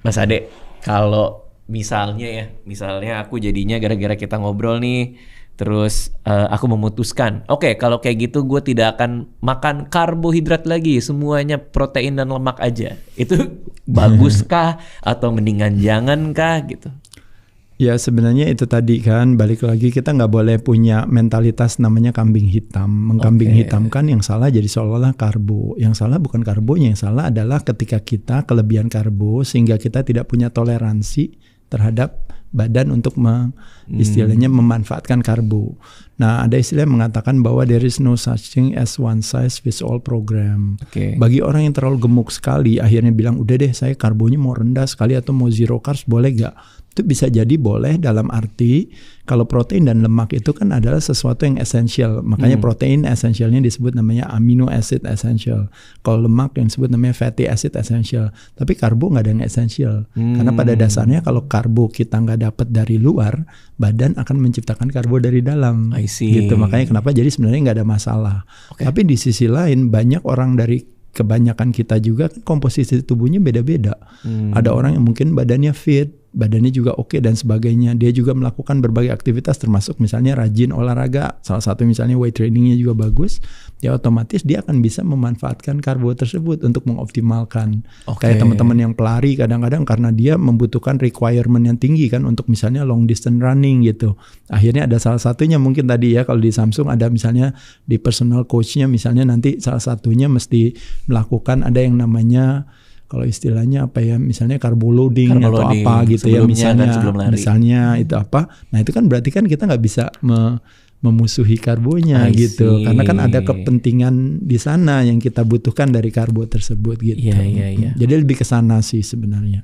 Mas Ade, kalau misalnya aku jadinya gara-gara kita ngobrol nih, terus aku memutuskan, oke, kalau kayak gitu gue tidak akan makan karbohidrat lagi, semuanya protein dan lemak aja. Itu baguskah atau mendingan jangan kah gitu? Ya sebenarnya itu tadi kan, balik lagi kita nggak boleh punya mentalitas namanya kambing hitam. Mengkambing hitamkan yang salah jadi seolah-olah karbo. Yang salah bukan karbonya, yang salah adalah ketika kita kelebihan karbo sehingga kita tidak punya toleransi terhadap badan untuk istilahnya memanfaatkan karbo. Nah ada istilah yang mengatakan bahwa there is no such thing as one size fits all program. Bagi orang yang terlalu gemuk sekali akhirnya bilang udah deh saya karbonya mau rendah sekali atau mau zero carbs boleh gak? Itu bisa jadi boleh dalam arti kalau protein dan lemak itu kan adalah sesuatu yang esensial. Makanya protein esensialnya disebut namanya amino acid essential. Kalau lemak yang disebut namanya fatty acid essential. Tapi karbo nggak ada yang esensial. Karena pada dasarnya kalau karbo kita nggak dapat dari luar, badan akan menciptakan karbo dari dalam. Gitu. Makanya kenapa jadi sebenarnya nggak ada masalah. Tapi di sisi lain banyak orang dari kebanyakan kita juga komposisi tubuhnya beda-beda. Ada orang yang mungkin badannya fit, badannya juga oke dan sebagainya. Dia juga melakukan berbagai aktivitas termasuk misalnya rajin olahraga. Salah satu misalnya weight trainingnya juga bagus. Ya otomatis dia akan bisa memanfaatkan karbo tersebut untuk mengoptimalkan. Kayak teman-teman yang pelari kadang-kadang karena dia membutuhkan requirement yang tinggi kan untuk misalnya long distance running gitu. Akhirnya ada salah satunya mungkin tadi ya kalau di Samsung ada misalnya di personal coachnya misalnya nanti salah satunya mesti melakukan ada yang namanya kalau istilahnya apa ya misalnya carbo loading atau apa gitu ya misalnya itu apa. Nah itu kan berarti kan kita nggak bisa memusuhi karbonya gitu karena kan ada kepentingan di sana yang kita butuhkan dari karbo tersebut gitu. Jadi lebih ke sana sih sebenarnya.